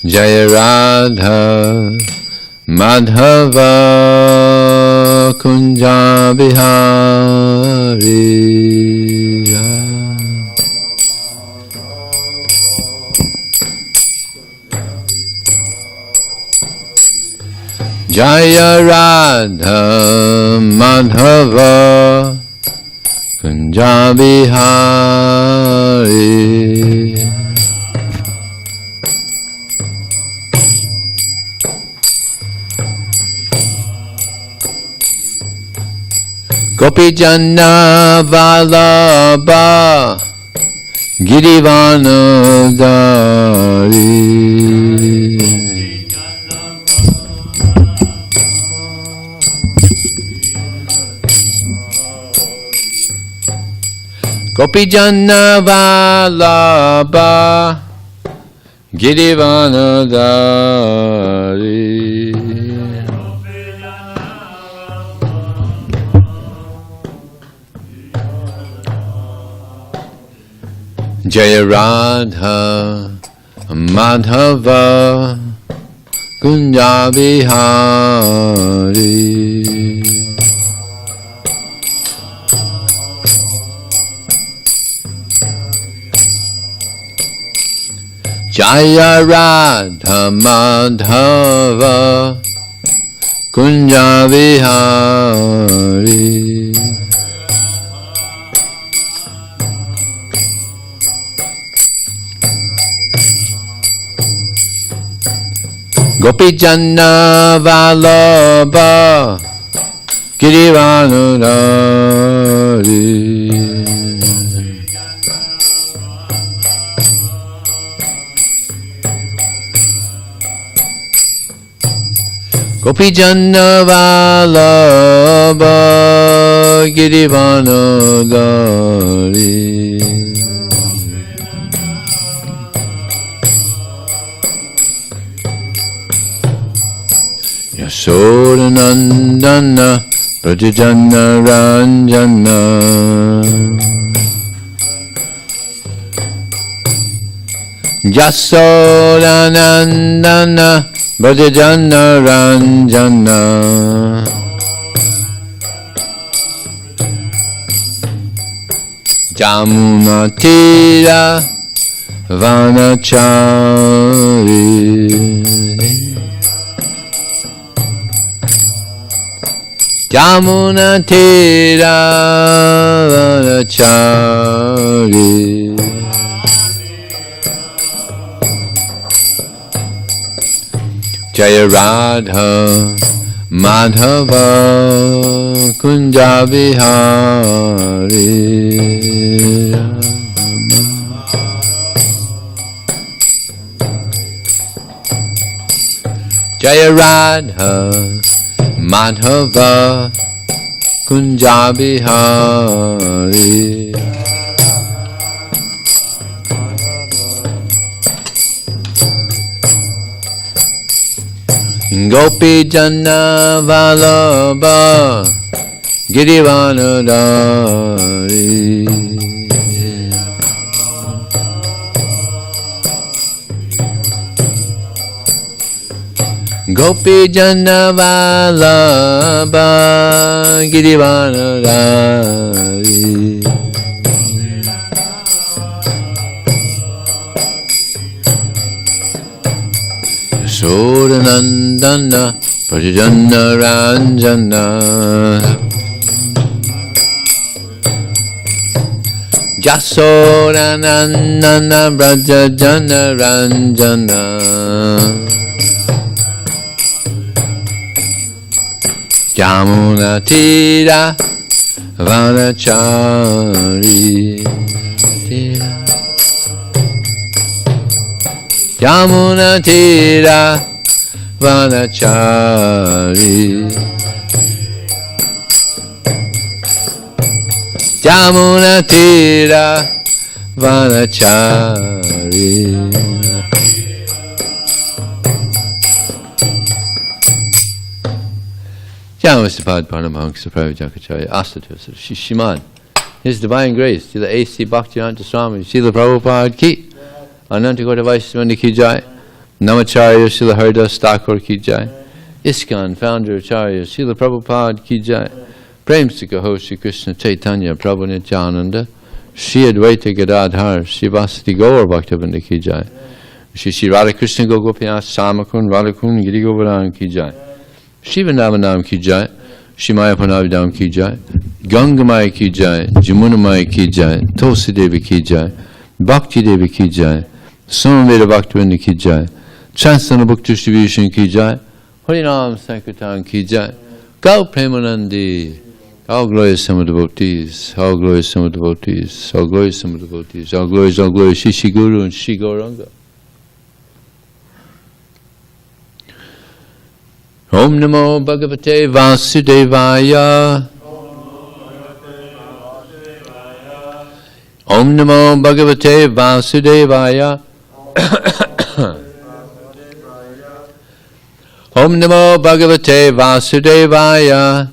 Jaya Radha Madhava Kunja Bihari. Jaya Radha Madhava Kunja Bihari. Gopi Jana Vallabha Girivanadari. Gopi Jana Vallabha Girivanadari. Jaya Radha Madhava Kunja Bihari. Jaya Radha Madhava Kunja Bihari. Gopi Jana Vallabha Girivanadari. Gopi Jana Vallabha Girivanadari. Yasodanandana Prajajana Ranjana. Yasodanandana Prajajana Ranjana. Jamuna Tira Vanachari. Jamuna Tira Vanachari. Jaya Radha Madhava Kunja Bihari. Jaya Radha Madhava Kunja Bihari. Gopi Jana Vallabha Girivanadari. Gopi Jana Vallabha Girivanadari. Yasodanandana Prajajana Ranjana. Yasodanandana Prajajana Ranjana. Jamuna Tira Vanachari. Jamuna Tira Vanachari. Jamuna Tira Vanachari. Jamasapad Paramahansa Pravajakacharya Astatus Shishiman. His Divine Grace to the A.C. Bhakti Swami Srila Prabhupada Ki. Ananta Kota Vaishnava Ki Jai. Namacharya Srila Haridas Thakur ki jai. ISKCON founder Acharya Srila Prabhupada ki jai. Premsika host Shri Krishna Chaitanya Prabhu Nityananda. Shri Advaita Gadadhar Shri Vasati Gaur Bhaktivinoda ki jai. Shri Radha Krishna Gopinath Samakun Radhakun Giri Govardhan ki jai. Shri Vrindavanam ki jai. Shri Maya Panavidam ki jai. Gangamaya ki jai. Jamunamaya ki jai. Tulsi Devi ki jai. Bhakti Devi ki jai. Samaveda Bhaktivinoda ki jai. Transcendental Book Distribution ki jai. Harinam Sankirtan ki jai. Gau Premanandi. All glorious summer devotees, all glorious summer devotees, all glorious summer devotees, all glorious Shri Guru and Shri Gauranga. Om Namo Bhagavate Vasudevaya. Om Namo Bhagavate Vasudevaya. Om Namo Bhagavate Vasudevaya.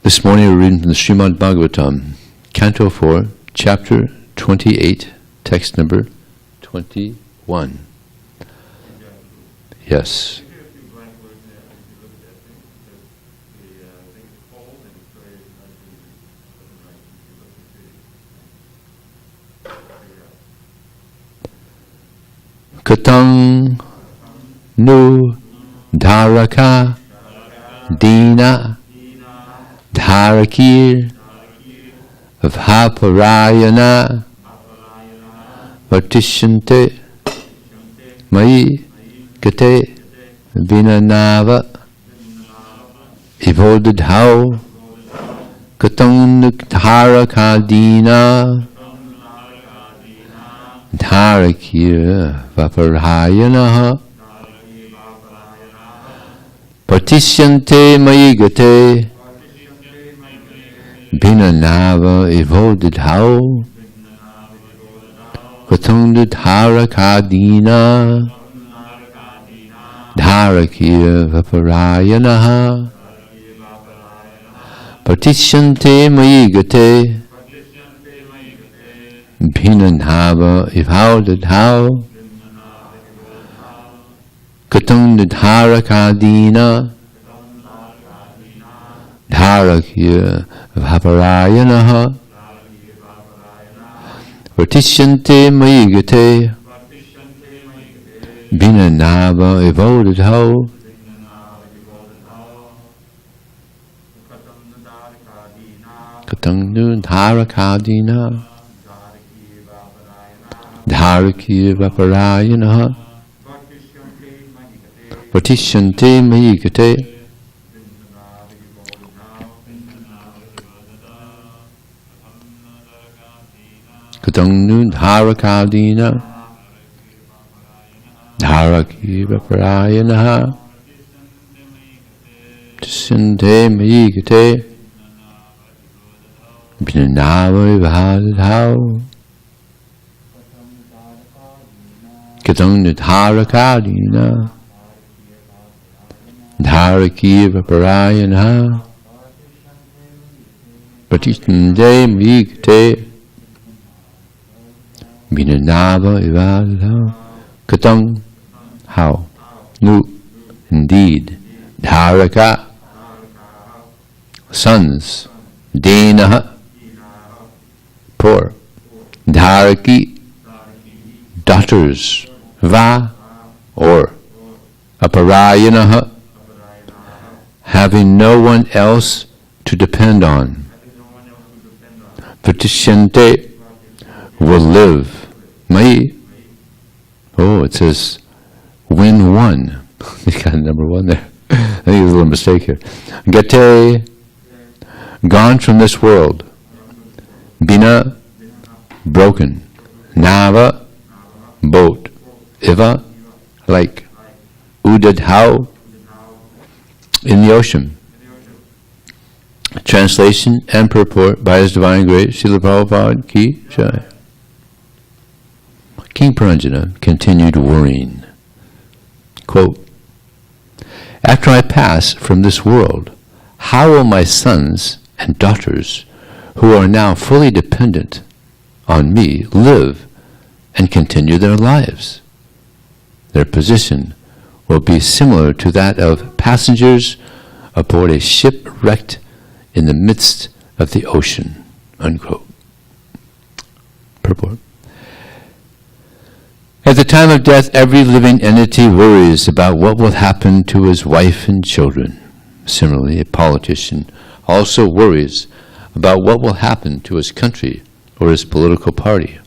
This morning we're reading from the Srimad Bhagavatam, Canto 4, Chapter 28, text number 21. Yes. Katang nu dharaka dina dharakir vhaparayana vartishante mai kate vinanava ivodadhau katang dharaka dina dharakir vhaparayana Partisyante mayi gate Bhinanava evodidhau Katungdu dharakadina Dharakir vaparayanaha Partisyante mayi gate Bhinanava evodidhau Katang dharakadina dharakya vaparayanaha vartishyante mayi gate vinanava evodadhau Katang dharakadina dharakya vaparayanaha Vartishante mayi gate Katangnu dharakadina Dharaki vaparayanaha Vartishante mayi gate Vinanava vahadhau Katangnu dharakadina Dharaki vaparayana Pratishnande migate Vinanava ivadha Katang how Nu indeed Dharaka sons Denaha poor Dharaki daughters Va or Aparayanaha having no one else to depend on. Pratishyante will live. Mai. Oh, it says win one. You got number one there. I think there's a little mistake here. Gate, gone from this world. Bina, broken. Nava, boat. Iva, like. Udadhau, in the ocean. Translation and purport by His Divine Grace, Srila Prabhupada Ki Jai. King Puranjana continued worrying. Quote, after I pass from this world, how will my sons and daughters who are now fully dependent on me live and continue their lives. Their position will be similar to that of passengers aboard a ship wrecked in the midst of the ocean." Unquote. Purport. At the time of death, every living entity worries about what will happen to his wife and children. Similarly, a politician also worries about what will happen to his country or his political party.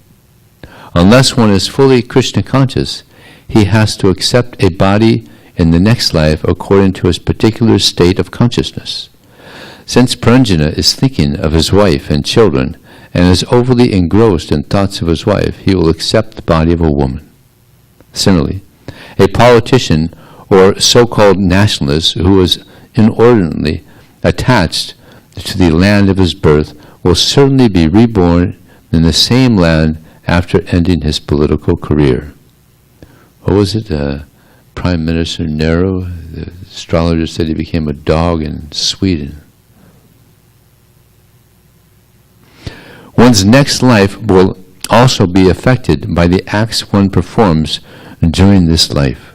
Unless one is fully Krishna conscious, he has to accept a body in the next life according to his particular state of consciousness. Since Pranjana is thinking of his wife and children and is overly engrossed in thoughts of his wife, he will accept the body of a woman. Similarly, a politician or so-called nationalist who is inordinately attached to the land of his birth will certainly be reborn in the same land after ending his political career. What was it? Prime Minister Nero, the astrologer, said he became a dog in Sweden. One's next life will also be affected by the acts one performs during this life.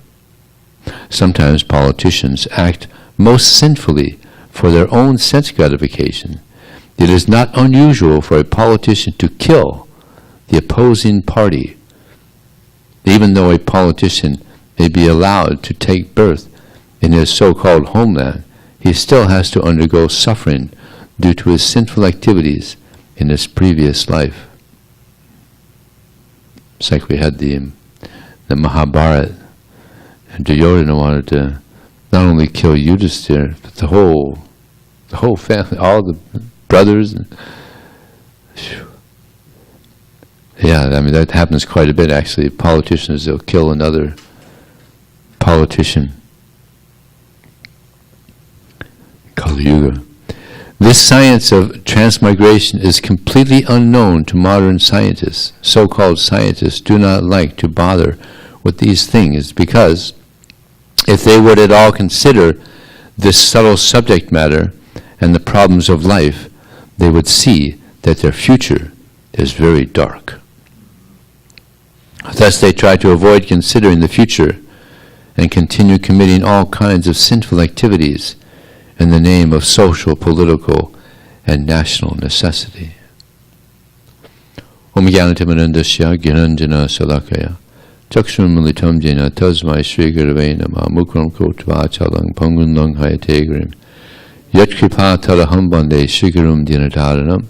Sometimes politicians act most sinfully for their own sense gratification. It is not unusual for a politician to kill the opposing party. Even though a politician may be allowed to take birth in his so-called homeland, he still has to undergo suffering due to his sinful activities in his previous life. It's like we had the Mahabharata, and Duryodhana wanted to not only kill Yudhisthira, but the whole family, all the brothers. Yeah, I mean that happens quite a bit actually. Politicians, they'll kill another politician. Kali Yuga. This science of transmigration is completely unknown to modern scientists. So-called scientists do not like to bother with these things because if they would at all consider this subtle subject matter and the problems of life, they would see that their future is very dark. Thus they try to avoid considering the future and continue committing all kinds of sinful activities in the name of social, political, and national necessity. Om Jnanatimandasya Gyananjana Salakaya Chakshur Militam Jena Tasmai Sri Gurave Namah Mukram Kotva Chalang Pangun Lang Hayategrim Yat Kripa Talaham Bande Sri Gurum Dinadaranam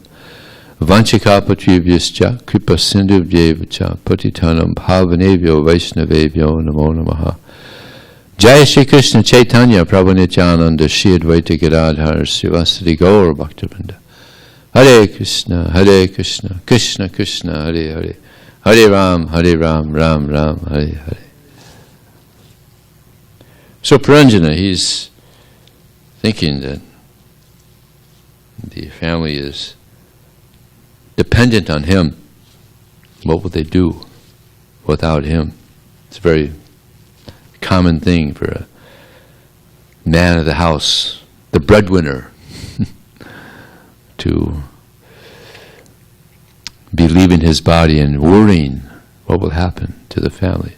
Vanchika Patrivyascha Kripa Sindhu Vyevacha Patitanam Bhavanevyo Vaishnavevyo Namo Namaha. Jai Shri Krishna Chaitanya Prabhu Nityananda Shri Advaita Gadadhar Srivasadi Gaur Bhaktivinoda. Hare Krishna, Krishna Krishna, Hare Hare, Hare Ram, Ram Ram, Hare Hare. So Pranjana, he's thinking that the family is dependent on him. What will they do without him? It's a very common thing for a man of the house, the breadwinner, to be leaving his body and worrying what will happen to the family.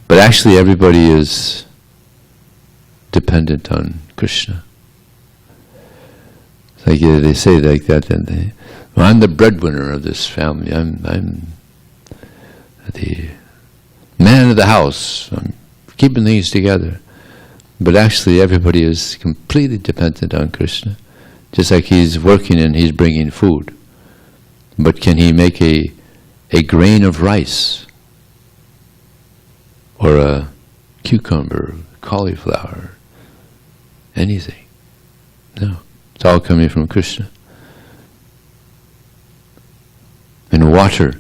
But actually everybody is dependent on Krishna. It's like they say like that, and I'm the breadwinner of this family. I'm the man of the house. I'm keeping things together. But actually everybody is completely dependent on Krishna. Just like he's working and he's bringing food. But can he make a grain of rice? Or a cucumber, cauliflower, anything? No. It's all coming from Krishna. And water.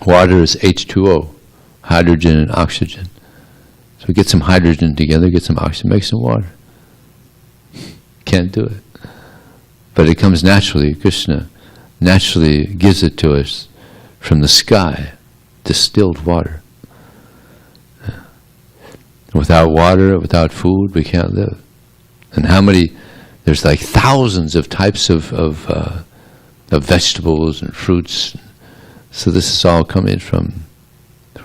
Water is H2O, hydrogen and oxygen. So get some hydrogen together, get some oxygen, make some water. Can't do it. But it comes naturally. Krishna naturally gives it to us from the sky, distilled water. Without water, without food, we can't live. And how many there's like thousands of types of vegetables and fruits. So this is all coming from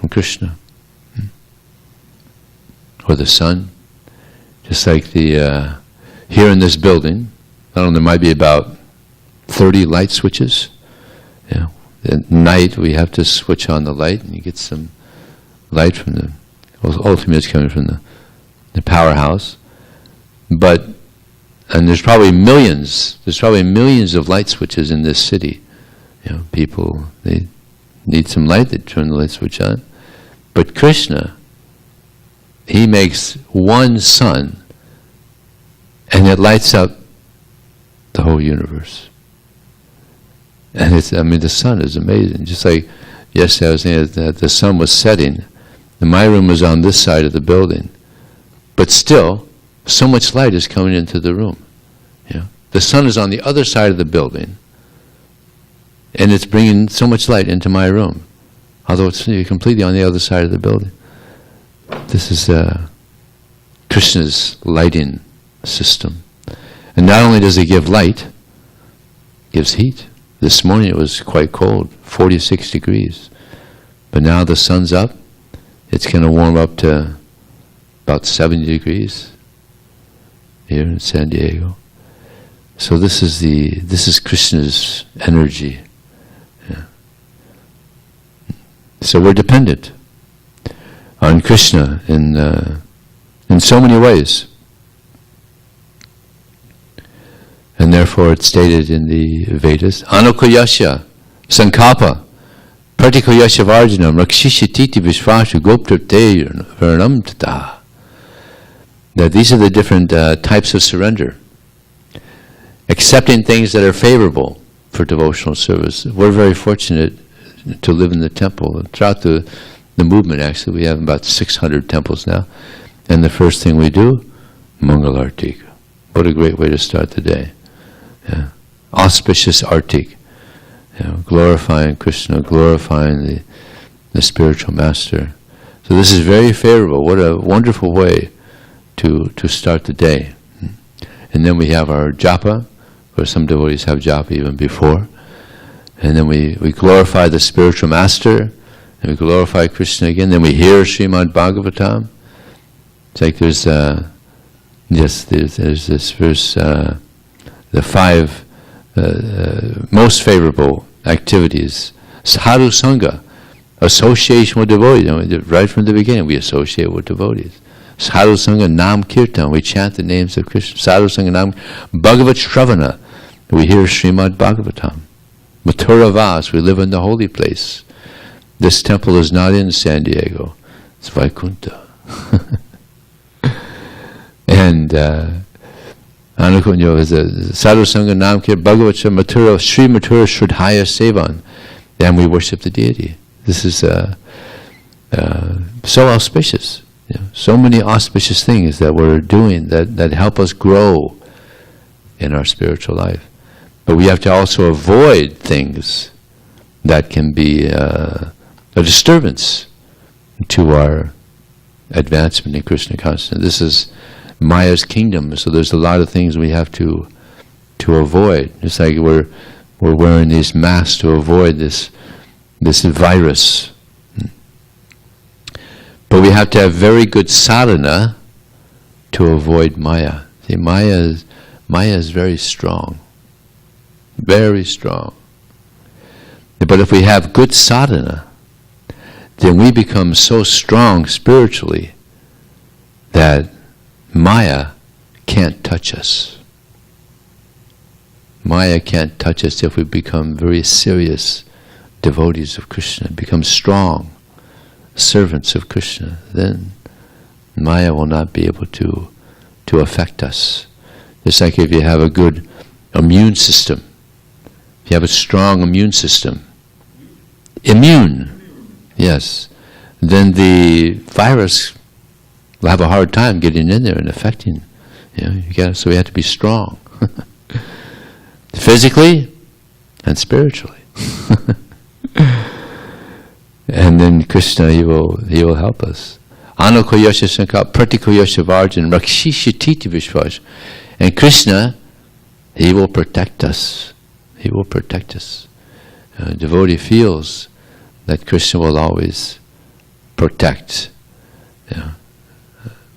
Krishna. Or the sun. Just like the here in this building, I don't know, there might be about 30 light switches. At night we have to switch on the light, and you get some light from the, ultimately it's coming from the powerhouse. And there's probably millions of light switches in this city. People, they need some light, they turn the light switch on. But Krishna, he makes one sun, and it lights up the whole universe. And the sun is amazing. Just like yesterday I was saying that the sun was setting, and my room was on this side of the building. But still, so much light is coming into the room. The sun is on the other side of the building, and it's bringing so much light into my room, although it's completely on the other side of the building. This is Krishna's lighting system. And not only does it give light, it gives heat. This morning it was quite cold, 46 degrees. But now the sun's up, it's going to warm up to about 70 degrees here in SanDiego. So this is Krishna's energy. So we're dependent on Krishna in so many ways. And therefore it's stated in the Vedas, Anukayasya, Sankalpa, Pratikayasya Varjanam, Rakshishititi Vishvashu Goptate Vernam Tata. That these are the different types of surrender. Accepting things that are favorable for devotional service. We're very fortunate to live in the temple. Throughout the movement, actually, we have about 600 temples now. And the first thing we do, Mangal Artik. What a great way to start the day. Auspicious Artik. Glorifying Krishna, glorifying the spiritual master. So this is very favorable. What a wonderful way to start the day. And then we have our japa, or some devotees have japa even before. And then we glorify the spiritual master, and we glorify Krishna again. Then we hear Srimad Bhagavatam. It's like there's this verse, the 5 most favorable activities. Sadhu Sangha, association with devotees. Right from the beginning we associate with devotees. Sadhu Sangha Nam Kirtan, we chant the names of Krishna. Sadhu Sangha Nam Bhagavat Shravana, we hear Srimad Bhagavatam. Mathura Vas, we live in the holy place. This temple is not in SanDiego, it's Vaikuntha. And Anukunyo is a Sadhu Sangha Nam Kirtan Bhagavat Shravana Mathura Sri Mathura Shraddhaya Sevan. And we worship the deity. This is so auspicious. So many auspicious things that we're doing that help us grow in our spiritual life. But we have to also avoid things that can be a disturbance to our advancement in Krishna consciousness. This is Maya's kingdom, so there's a lot of things we have to avoid. Just like we're wearing these masks to avoid this virus. But we have to have very good sadhana to avoid Maya. See, Maya is very strong. Very strong. But if we have good sadhana, then we become so strong spiritually that Maya can't touch us. Maya can't touch us if we become very serious devotees of Krishna, become strong servants of Krishna. Then Maya will not be able to affect us. Just like if you have a good immune system, if you have a strong immune system, yes, then the virus will have a hard time getting in there and affecting. So we have to be strong, physically and spiritually. And then Krishna, he will help us. Anukoyasya Sankap Pratikoyasya Varjan Rakshishititi Vishvash. And Krishna, He will protect us. He will protect us. Devotee feels that Krishna will always protect.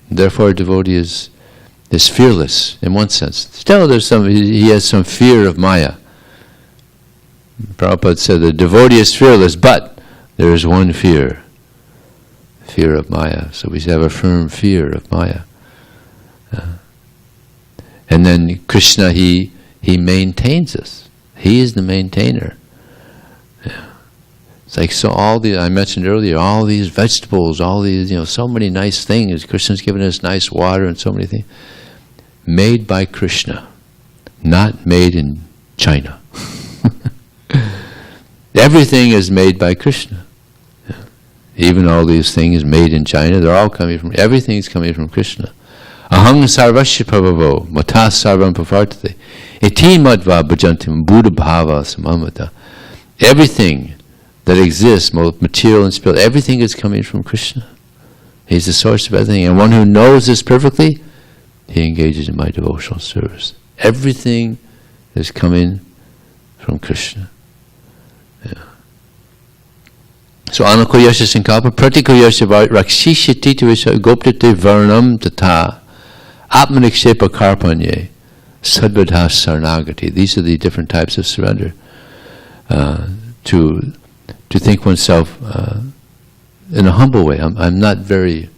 Therefore, a devotee is fearless in one sense. Still, he has some fear of Maya. Prabhupada said the devotee is fearless, but there is one fear of Maya. So we have a firm fear of Maya. And then Krishna, he maintains us. He is the maintainer. It's like I mentioned earlier, all these vegetables, all these, so many nice things. Krishna's given us nice water and so many things. Made by Krishna, not made in China. Everything is made by Krishna. Even all these things made in China, they're all everything's coming from Krishna. Aham sarvasya prabhavo, mata sarvam pavartate, iti madva bhajantim buddha bhava samamata. Everything that exists, both material and spiritual, everything is coming from Krishna. He's the source of everything. And one who knows this perfectly, he engages in my devotional service. Everything is coming from Krishna. So anakoyasya sankalpa pratikoyasya rakshisya titavisa goptate varnam tata atmanikshepa karpanye sadvadha sarnagati. These are the different types of surrender. To think oneself in a humble way. I'm not very...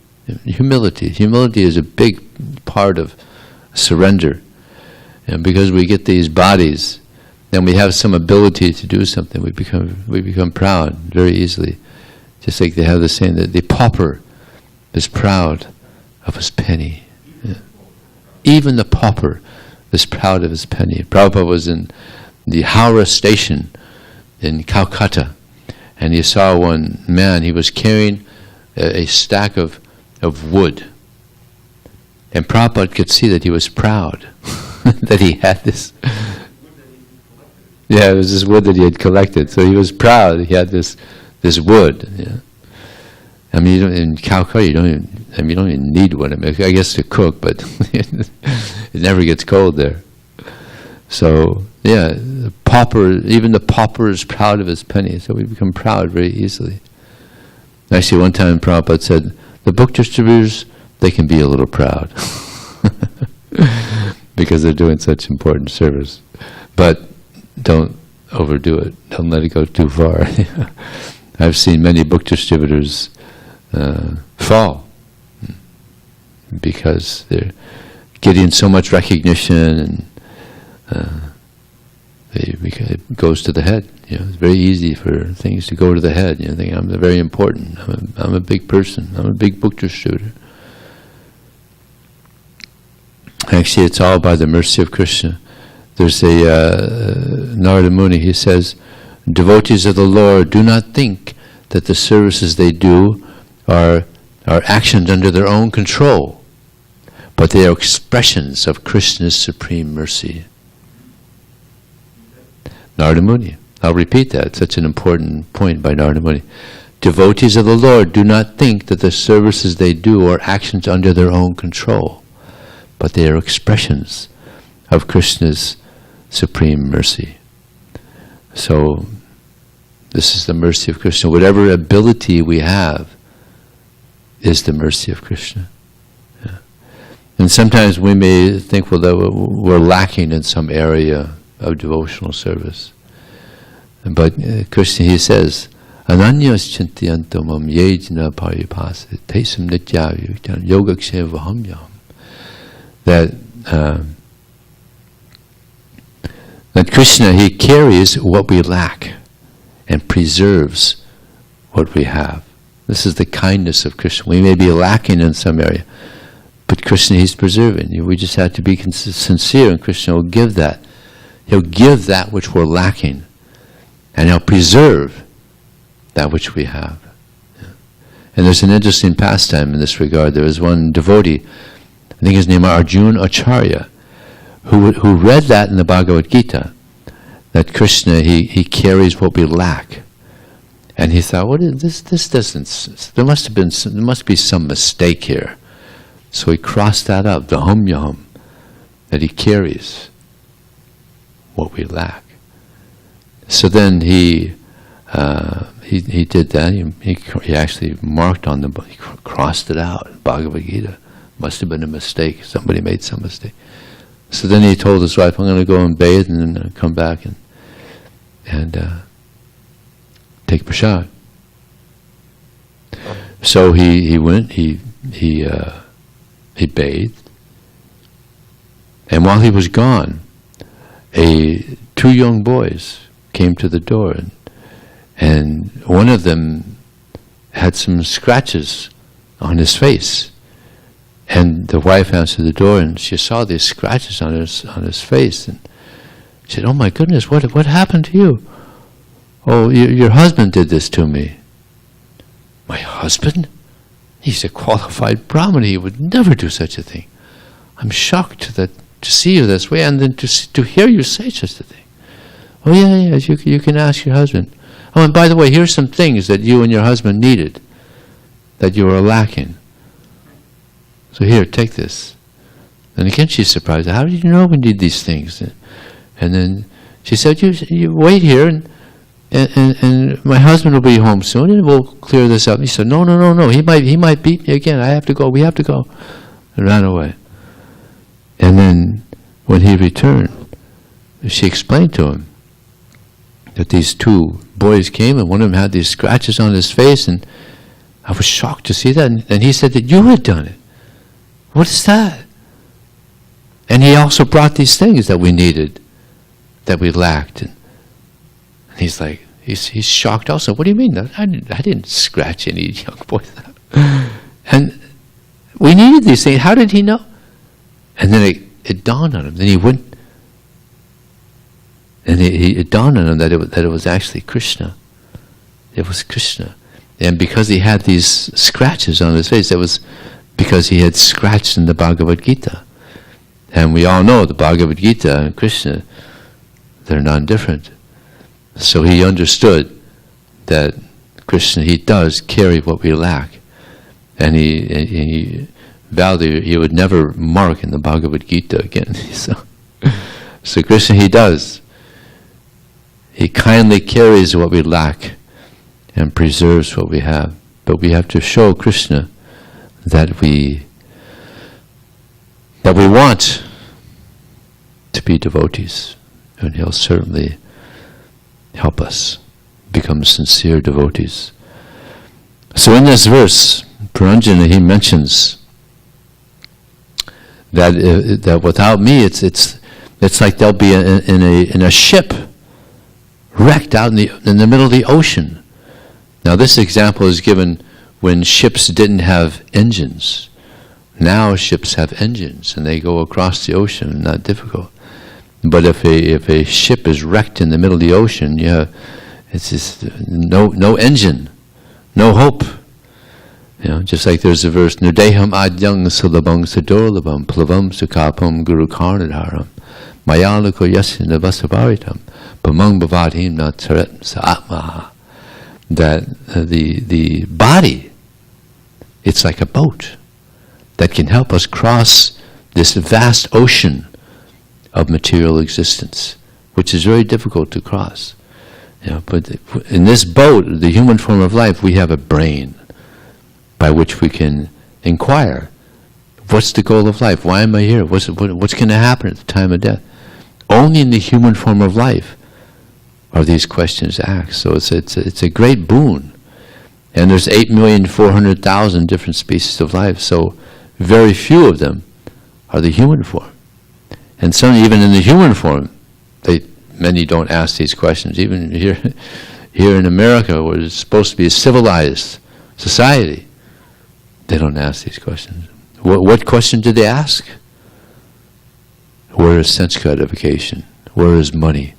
Humility. Humility is a big part of surrender. And because we get these bodies, then we have some ability to do something. We become proud very easily. Just like they have the saying that the pauper is proud of his penny. Yeah. Even the pauper is proud of his penny. Prabhupada was in the Howrah station in Calcutta, and he saw one man. He was carrying a stack of wood, and Prabhupada could see that he was proud that he had this. Yeah, it was this wood that he had collected. So he was proud he had this wood. Yeah. I mean, in Calcutta, you don't even need wood. I mean, I guess to cook, but it never gets cold there. So yeah, even the pauper is proud of his penny. So we become proud very easily. Actually, one time Prabhupada said, the book distributors, they can be a little proud because they're doing such important service. But don't overdo it. Don't let it go too far. I've seen many book distributors fall because they're getting so much recognition, and it goes to the head. It's very easy for things to go to the head. Think I'm very important. I'm a big person. I'm a big book distributor. Actually, it's all by the mercy of Krishna. There's a Narada Muni. He says, devotees of the Lord do not think that the services they do are actions under their own control, but they are expressions of Krishna's supreme mercy. Narada Muni. I'll repeat that. It's such an important point by Narada Muni. Devotees of the Lord do not think that the services they do are actions under their own control, but they are expressions of Krishna's supreme mercy. So, this is the mercy of Krishna. Whatever ability we have is the mercy of Krishna. Yeah. And sometimes we may think, that we're lacking in some area of devotional service. But Krishna, he says, Ananyas chintyantamam yejna paripasa tesam nityavyuktan yogakshevahamyam. That Krishna, he carries what we lack and preserves what we have. This is the kindness of Krishna. We may be lacking in some area, but Krishna, he's preserving. We just have to be sincere, and Krishna will give that. He'll give that which we're lacking, and he'll preserve that which we have. Yeah. And there's an interesting pastime in this regard. There was one devotee, I think his name was Arjuna Acharya, who read that in the Bhagavad Gita, that Krishna, he carries what we lack. And he thought, this doesn't, there must be some mistake here. So he crossed that up, the hum yahum, that he carries what we lack. So then he did that. He actually marked on the book. He crossed it out. Bhagavad Gita. Must have been a mistake. Somebody made some mistake. So then he told his wife, "I'm going to go and bathe and then come back and take prasad." So he went. He bathed, and while he was gone, two young boys came to the door, and one of them had some scratches on his face. And the wife answered the door, and she saw these scratches on his face, and she said, "Oh my goodness, what happened to you?" "Oh, your husband did this to me." "My husband? He's a qualified Brahmin. He would never do such a thing. I'm shocked to see you this way, and then to hear you say such a thing." "Oh yeah, you can ask your husband. Oh, and by the way, here's some things that you and your husband needed, that you were lacking. So here, take this." And again she's surprised. "How did you know we need these things?" And then she said, you wait here, and my husband will be home soon, and we'll clear this up." He said, No. He might beat me again. We have to go. And ran away. And then when he returned, she explained to him that these two boys came, and one of them had these scratches on his face, and I was shocked to see that. And he said that you had done it. "What is that?" And he also brought these things that we needed, that we lacked. And he's like, he's shocked also. "What do you mean? I didn't scratch any young boys." And we needed these things. How did he know? And then it dawned on him. Then he went, and it dawned on him that it was actually Krishna. It was Krishna. And because he had these scratches on his face, it was because he had scratched in the Bhagavad Gita. And we all know the Bhagavad Gita and Krishna, they're non-different. So he understood that Krishna, he does carry what we lack. And he vowed that he would never mark in the Bhagavad Gita again. So Krishna, he does. He kindly carries what we lack and preserves what we have. But we have to show Krishna that we want to be devotees, and he'll certainly help us become sincere devotees. So in this verse, Puranjana, he mentions that without me, it's like they'll be in a ship wrecked out in the middle of the ocean. Now this example is given when ships didn't have engines. Now ships have engines and they go across the ocean, not difficult. But if a ship is wrecked in the middle of the ocean, it's just no engine, no hope. Just like there's a verse, Nudeham adyang sulabang sadorlabam plavam sukapam guru karnadharam mayalako yasina vasabaritam pamang bhavadhim na taret sa'atmaha. That the body, it's like a boat that can help us cross this vast ocean of material existence, which is very difficult to cross. But in this boat, the human form of life, we have a brain by which we can inquire, what's the goal of life? Why am I here? What's going to happen at the time of death? Only in the human form of life are these questions asked. So it's a great boon. And there's 8,400,000 different species of life, so very few of them are the human form. And some, even in the human form, many don't ask these questions. Even here in America, where it's supposed to be a civilized society, they don't ask these questions. What question did they ask? Where is sense gratification? Where is money?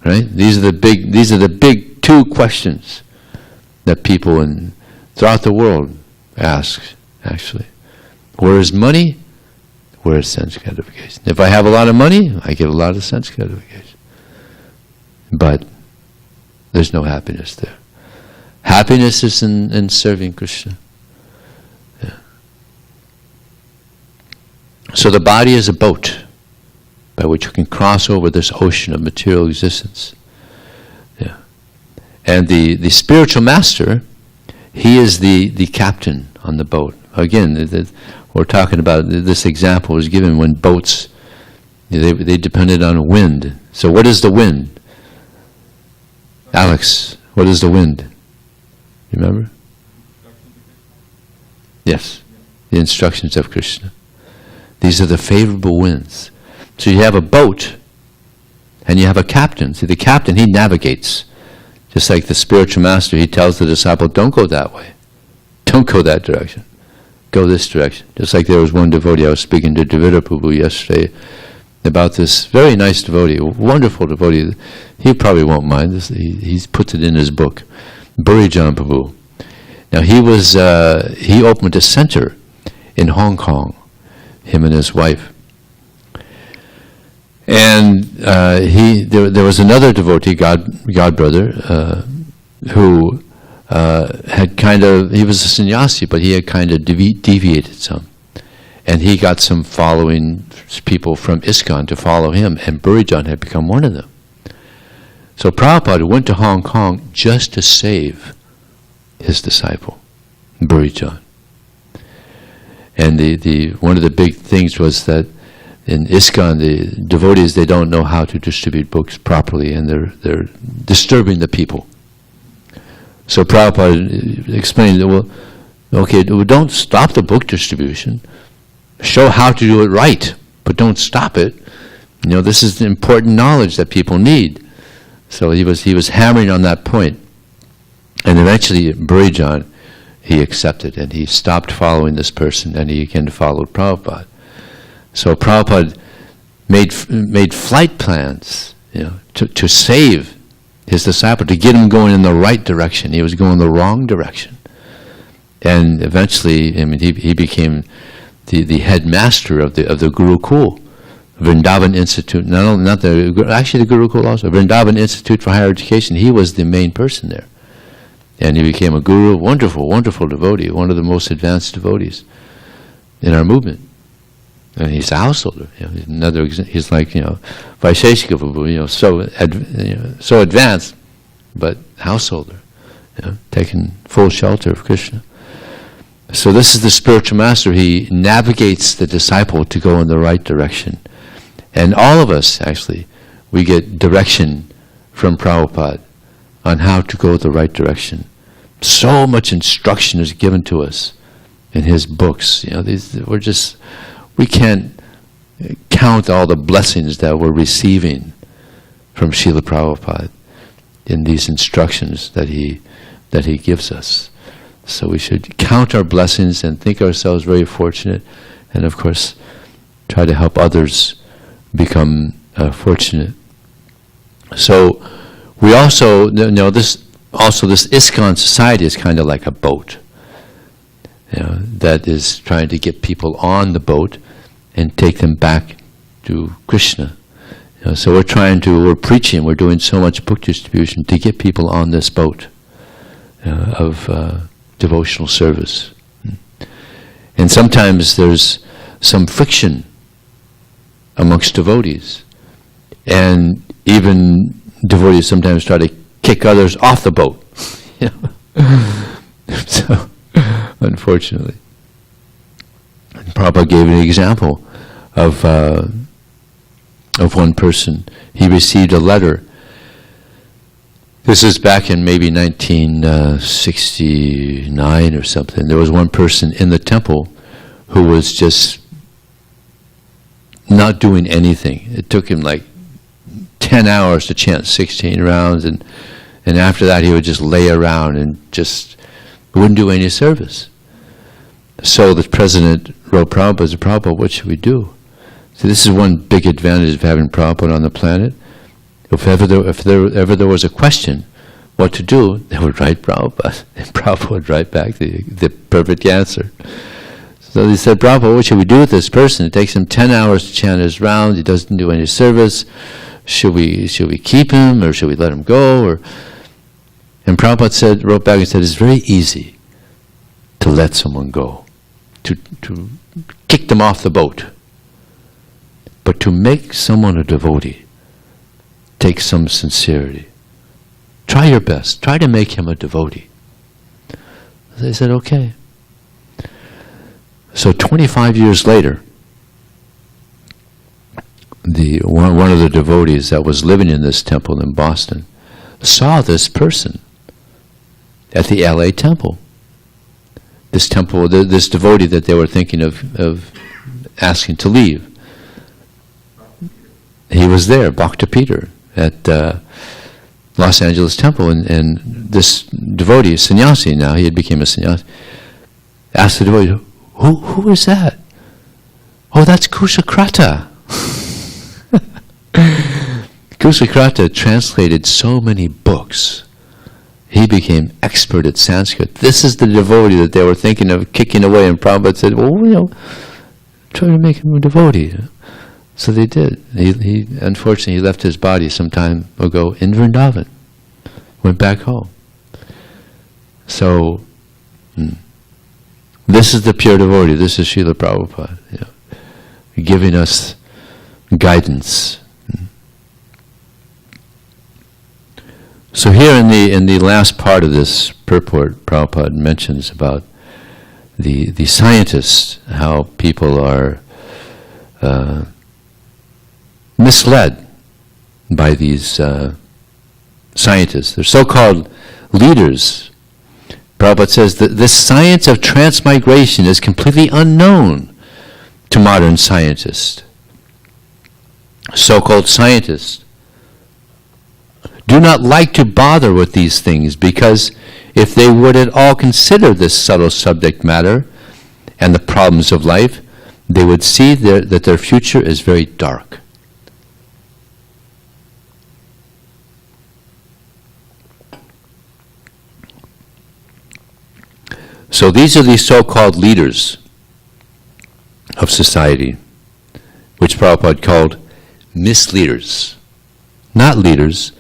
Right? These are the big two questions that people throughout the world ask, actually. Where is money? Where is sense gratification? If I have a lot of money, I get a lot of sense gratification. But there's no happiness there. Happiness is in serving Krishna. Yeah. So the body is a boat by which you can cross over this ocean of material existence. Yeah. And the spiritual master, he is the captain on the boat. Again, we're talking about, this example was given when boats, they depended on wind. So what is the wind? Alex, what is the wind? You remember? Yes, the instructions of Krishna. These are the favorable winds. So you have a boat, and you have a captain. See, the captain, he navigates. Just like the spiritual master, he tells the disciple, don't go that way. Don't go that direction. Go this direction. Just like there was one devotee, I was speaking to Devita Prabhu yesterday about this very nice devotee, a wonderful devotee. He probably won't mind this. He's put it in his book, Burijan Prabhu. Now he opened a center in Hong Kong, him and his wife. And there was another devotee, God brother, who had kind of, he was a sannyasi, but he had kind of deviated some. And he got some following people from ISKCON to follow him, and Burijan had become one of them. So Prabhupada went to Hong Kong just to save his disciple, Burijan. And one of the big things was that in ISKCON, the devotees, they don't know how to distribute books properly, and they're disturbing the people. So Prabhupada explained that, well, okay, don't stop the book distribution. Show how to do it right, but don't stop it. You know, this is the important knowledge that people need. So he was hammering on that point. And eventually, Burijan, he accepted, and he stopped following this person, and he again followed Prabhupada. So Prabhupada made flight plans, you know, to save his disciple, to get him going in the right direction. He was going the wrong direction. And eventually, I mean, he became the headmaster of the Gurukul, Vrindavan Institute. Actually the Gurukul also, Vrindavan Institute for Higher Education. He was the main person there. And he became a guru, wonderful, wonderful devotee, one of the most advanced devotees in our movement. And he's a householder. You know, he's like, you know, Vaisheshika Prabhu, you know, so advanced, but householder, you know, taking full shelter of Krishna. So this is the spiritual master. He navigates the disciple to go in the right direction. And all of us, actually, we get direction from Prabhupada on how to go the right direction. So much instruction is given to us in his books. You know, we can't count all the blessings that we're receiving from Srila Prabhupada in these instructions that he gives us. So we should count our blessings and think ourselves very fortunate, and of course try to help others become fortunate. So we also know this ISKCON society is kind of like a boat, you know, that is trying to get people on the boat and take them back to Krishna. You know, so we're preaching, we're doing so much book distribution to get people on this boat of devotional service. And sometimes there's some friction amongst devotees, and even devotees sometimes try to kick others off the boat. You know? So, unfortunately. And Prabhupada gave an example of one person. He received a letter. This is back in maybe 1969 or something. There was one person in the temple who was just not doing anything. It took him like 10 hours to chant 16 rounds, and after that he would just lay around and just wouldn't do any service. So the president wrote Prabhupada, Prabhupada, what should we do? So this is one big advantage of having Prabhupada on the planet. If ever there was a question what to do, they would write Prabhupada, and Prabhupada would write back the perfect answer. So they said, Prabhupada, what should we do with this person? It takes him 10 hours to chant his rounds, he doesn't do any service. Should we keep him, or should we let him go? And Prabhupada wrote back and said, it's very easy to let someone go, to kick them off the boat. But to make someone a devotee takes some sincerity. Try your best. Try to make him a devotee. They said, okay. So 25 years later, one of the devotees that was living in this temple in Boston saw this person at the LA temple. This temple, this devotee that they were thinking of asking to leave. He was there, Bhakti Peter, at Los Angeles temple, and this devotee, sannyasi now, he had become a sannyasi, asked the devotee, who is that? Oh, that's Kusakrata. Kusakrata translated so many books. He became expert at Sanskrit. This is the devotee that they were thinking of kicking away, and Prabhupada said, well, try to make him a devotee. So they did. He unfortunately left his body some time ago in Vrindavan. Went back home. So, this is the pure devotee. This is Srila Prabhupada, giving us guidance. So here in the last part of this purport, Prabhupada mentions about the scientists, how people are misled by these scientists. They're so-called leaders. Prabhupada says that this science of transmigration is completely unknown to modern scientists. So-called scientists do not like to bother with these things, because if they would at all consider this subtle subject matter and the problems of life, they would see that their future is very dark. So these are the so-called leaders of society, which Prabhupada called misleaders. Not leaders,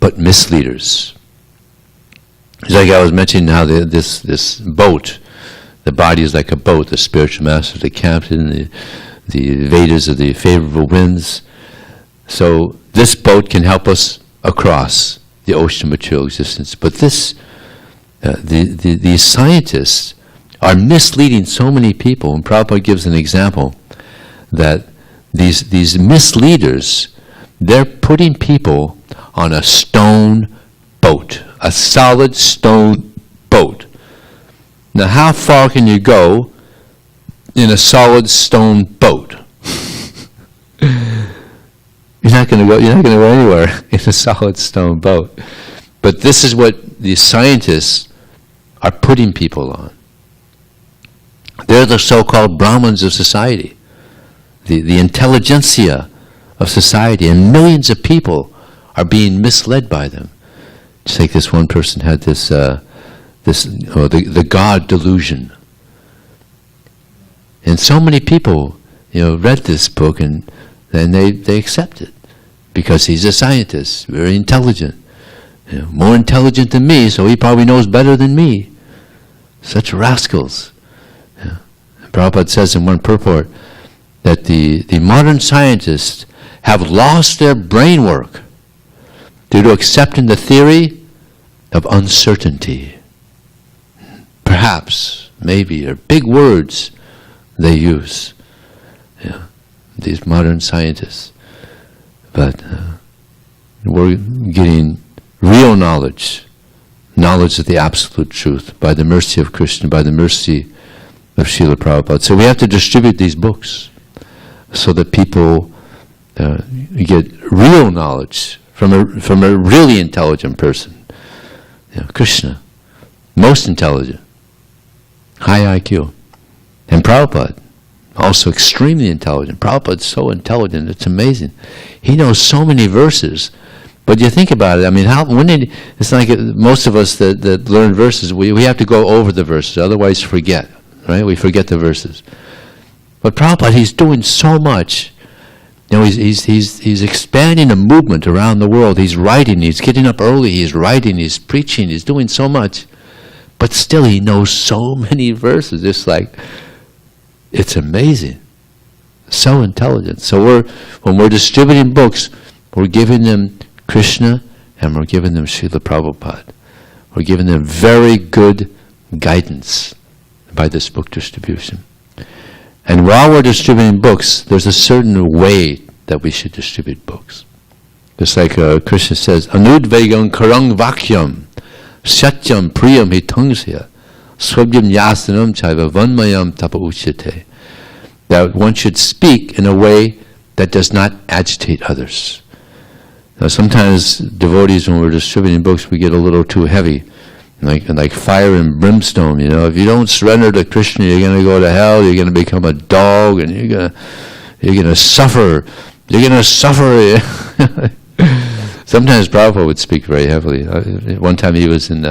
but misleaders. It's like I was mentioning how this boat, the body is like a boat, the spiritual master, the captain, the Vedas are the favorable winds. So this boat can help us across the ocean of material existence. But these scientists are misleading so many people, and Prabhupada gives an example that these misleaders, they're putting people on a stone boat, a solid stone boat. Now, how far can you go in a solid stone boat? You're not going to go anywhere in a solid stone boat. But this is what the scientists are putting people on. They're the so-called Brahmins of society, the intelligentsia of society, and millions of people are being misled by them. Just like this one person had the God delusion. And so many people, read this book and they accept it because he's a scientist, very intelligent, more intelligent than me, so he probably knows better than me. Such rascals. Prabhupada says in one purport that the modern scientists have lost their brain work due to accepting the theory of uncertainty. Perhaps, maybe, are big words they use, these modern scientists. But we're getting real knowledge of the absolute truth by the mercy of Krishna, by the mercy of Srila Prabhupada. So we have to distribute these books so that people get real knowledge from a really intelligent person. Krishna, most intelligent, high IQ. And Prabhupada, also extremely intelligent. Prabhupada's so intelligent, it's amazing. He knows so many verses. But you think about it, it's like most of us that learn verses, we have to go over the verses, otherwise forget, right? We forget the verses. But Prabhupada, he's doing so much. He's expanding a movement around the world. He's writing, he's getting up early, he's writing, he's preaching, he's doing so much. But still he knows so many verses. It's amazing. So intelligent. So when we're distributing books, we're giving them Krishna and we're giving them Srila Prabhupada. We're giving them very good guidance by this book distribution. And while we're distributing books, there's a certain way that we should distribute books. Just like Krishna says, Anudvegam karang vakyam, satyam priyam hitangsya, swabhyam yasanam chaiva vanmayam tapa uchyate. That one should speak in a way that does not agitate others. Now sometimes devotees, when we're distributing books, we get a little too heavy. Like fire and brimstone, you know. If you don't surrender to Krishna, you're going to go to hell, you're going to become a dog, and you're going to suffer. You're going to suffer. Sometimes Prabhupada would speak very heavily. One time he was in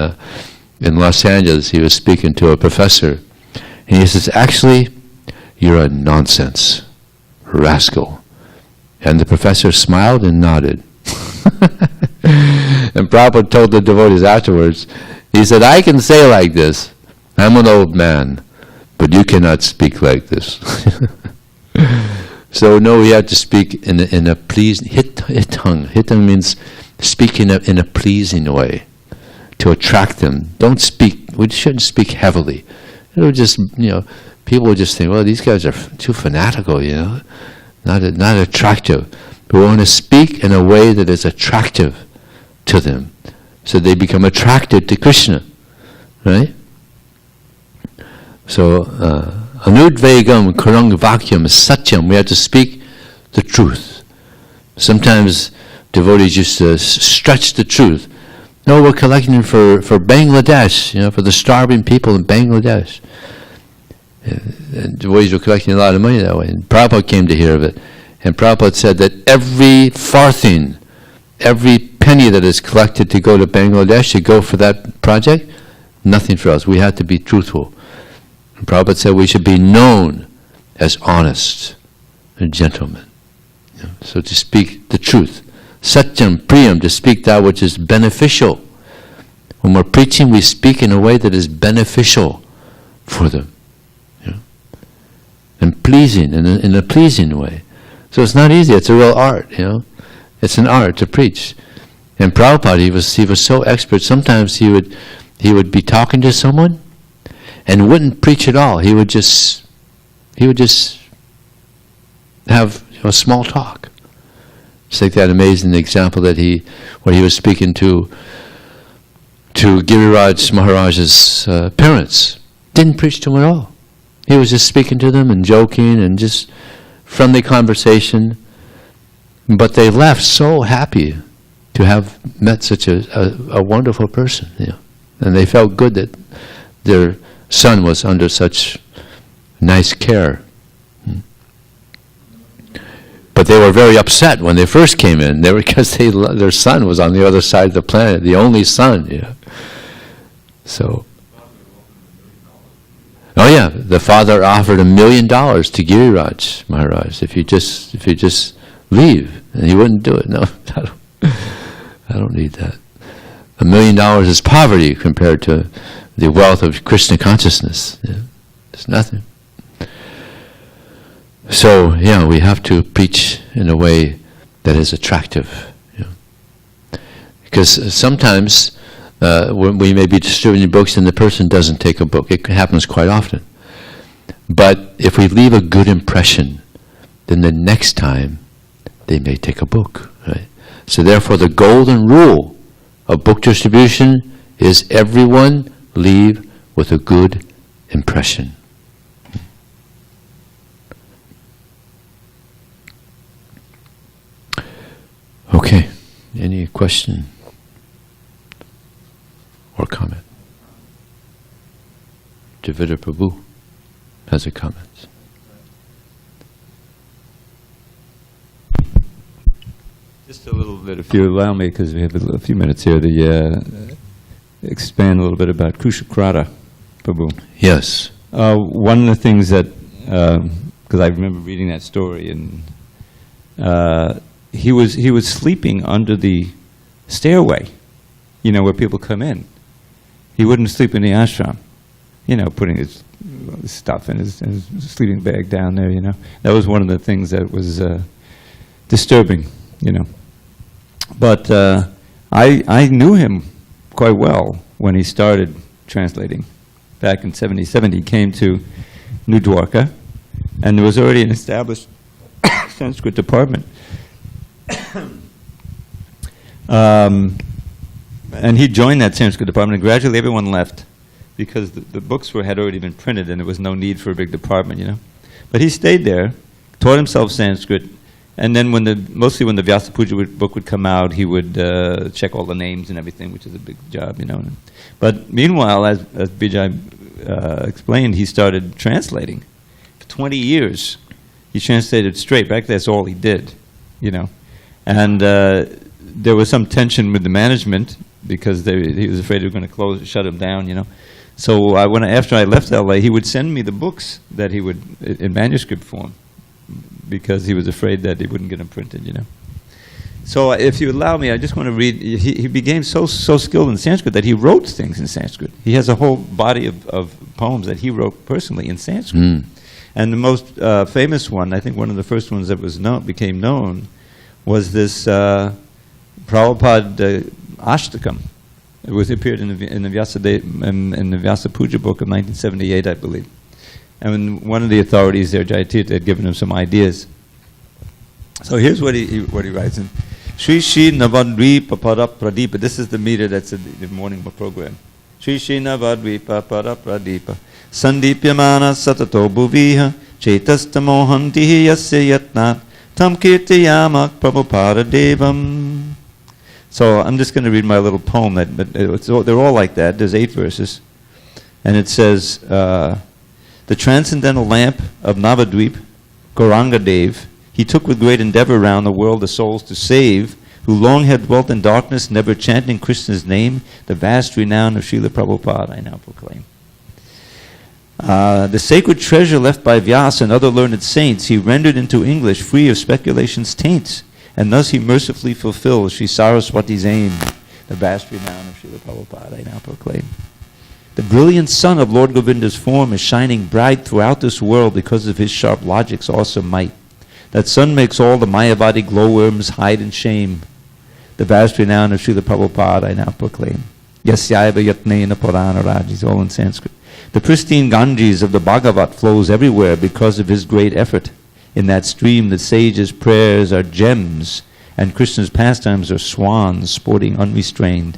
Los Angeles, he was speaking to a professor, and he says, actually, you're a nonsense rascal. And the professor smiled and nodded. And Prabhupada told the devotees afterwards, he said, I can say like this, I'm an old man, but you cannot speak like this. So no, we have to speak in a pleasing, hitang. Hitang means speak in a pleasing way, to attract them. Don't speak, we shouldn't speak heavily. It'll just, people will just think, well, these guys are too fanatical, not attractive. But we want to speak in a way that is attractive to them, so they become attracted to Krishna, right? So, anudvegam karang vakyam satyam, we have to speak the truth. Sometimes devotees used to stretch the truth. No, we're collecting for Bangladesh, for the starving people in Bangladesh. And devotees were collecting a lot of money that way. And Prabhupada came to hear of it. And Prabhupada said that every farthing, every penny that is collected to go to Bangladesh, to go for that project, nothing for us. We have to be truthful. And Prabhupada said we should be known as honest and gentlemen. So to speak the truth. Satyam, priyam, to speak that which is beneficial. When we're preaching, we speak in a way that is beneficial for them. And pleasing, in a pleasing way. So it's not easy, it's a real art, It's an art to preach. And Prabhupada, he was so expert, sometimes he would be talking to someone and wouldn't preach at all. He would just have a small talk. It's like that amazing example that where he was speaking to Giriraj Maharaj's parents. Didn't preach to them at all. He was just speaking to them and joking and just friendly conversation. But they left so happy to have met such a wonderful person. And they felt good that their son was under such nice care. But they were very upset when they first came in. Because their son was on the other side of the planet, the only son. So, oh yeah, the father offered $1 million to Giriraj Maharaj if you just leave, and he wouldn't do it. No, I don't need that. $1 million is poverty compared to the wealth of Krishna consciousness. It's nothing. So, we have to preach in a way that is attractive. Because sometimes when we may be distributing books and the person doesn't take a book. It happens quite often. But if we leave a good impression, then the next time they may take a book. Right? So therefore the golden rule of book distribution is everyone leave with a good impression. Okay, any question or comment? Javita Prabhu has a comment. Just a little bit, if you allow me, because we have a few minutes here, to expand a little bit about Kushakrata Prabhu. Yes. One of the things that, because I remember reading that story, and he was sleeping under the stairway, where people come in. He wouldn't sleep in the ashram, putting his his stuff in his sleeping bag down there, you know. That was one of the things that was disturbing, you know. But I knew him quite well when he started translating. Back in 77, he came to New Dwarka, and there was already an established Sanskrit department. And he joined that Sanskrit department, and gradually everyone left because the books had already been printed and there was no need for a big department, you know. But he stayed there, taught himself Sanskrit, and then mostly when the Vyasa Puja book would come out, he would check all the names and everything, which is a big job, you know. But meanwhile, as Vijay explained, he started translating. For 20 years, he translated straight. Back that's all he did, you know. And there was some tension with the management because he was afraid they were going to shut him down, you know. So after I left LA, he would send me the books that he would in manuscript form because he was afraid that he wouldn't get them printed, you know. So if you allow me, I just want to read. He became so skilled in Sanskrit that he wrote things in Sanskrit. He has a whole body of poems that he wrote personally in Sanskrit. Mm. And the most famous one, I think one of the first ones that became known, was this Prabhupada Ashtakam. It appeared in the Vyasa Puja book of 1978, I believe. And one of the authorities there, Jayatita, had given him some ideas. So here's what he writes in Shri Shri Navadvipa Para Pradipa. This is the meter that's in the morning program. Shri Shri Navadvipa Para Pradipa Sandipyamana Satato Bhuviha Chetastamohantihi Yasya Yatnat Tam Kirtiyamak Prabhupada Devam. So I'm just going to read my little poem. They're all like that. There's 8 verses. And it says, the transcendental lamp of Navadvip, Gauranga Dev, he took with great endeavor round the world the souls to save, who long had dwelt in darkness, never chanting Krishna's name, the vast renown of Srila Prabhupada I now proclaim. The sacred treasure left by Vyasa and other learned saints he rendered into English free of speculation's taints, and thus he mercifully fulfills Sri Saraswati's aim, the vast renown of Srila Prabhupada I now proclaim. The brilliant sun of Lord Govinda's form is shining bright throughout this world because of his sharp logic's awesome might. That sun makes all the Mayavadi glowworms hide in shame. The vast renown of Srila Prabhupada I now proclaim. Yasyaiva yatnena Purana Rajis, all in Sanskrit. The pristine Ganges of the Bhagavat flows everywhere because of his great effort. In that stream the sages' prayers are gems, and Krishna's pastimes are swans sporting unrestrained.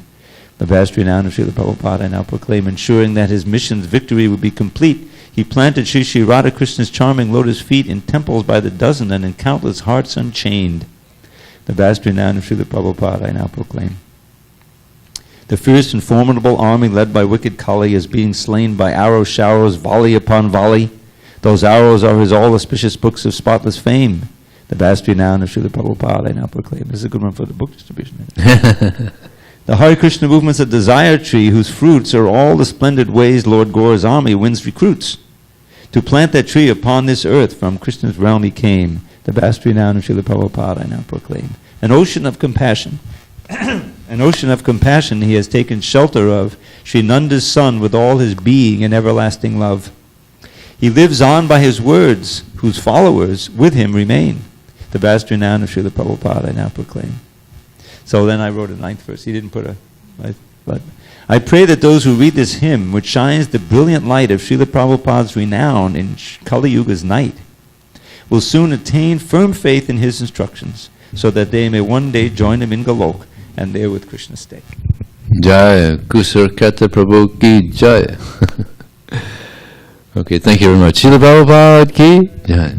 The vast renown of Srila Prabhupada I now proclaim, ensuring that his mission's victory would be complete. He planted Sri Sri Radhakrishna's charming lotus feet in temples by the dozen and in countless hearts unchained. The vast renown of Srila Prabhupada I now proclaim. The fierce and formidable army led by wicked Kali is being slain by arrow showers, volley upon volley. Those arrows are his all-auspicious books of spotless fame. The vast renown of Srila Prabhupada I now proclaim. This is a good one for the book distribution. The Hare Krishna movement's a desire tree whose fruits are all the splendid ways Lord Gaura's army wins recruits. To plant that tree upon this earth from Krishna's realm he came. The vast renown of Srila Prabhupada I now proclaim. An ocean of compassion. An ocean of compassion he has taken shelter of, Sri Nanda's son with all his being in everlasting love. He lives on by his words, whose followers with him remain. The vast renown of Srila Prabhupada I now proclaim. So then I wrote a 9th verse. He didn't put but I pray that those who read this hymn, which shines the brilliant light of Srila Prabhupada's renown in Kali Yuga's night, will soon attain firm faith in his instructions, so that they may one day join him in Golok and there with Krishna stay. Jai, Kusar Kata Prabhu ki Jai. Okay, thank you very much. Srila Prabhupada ki Jai.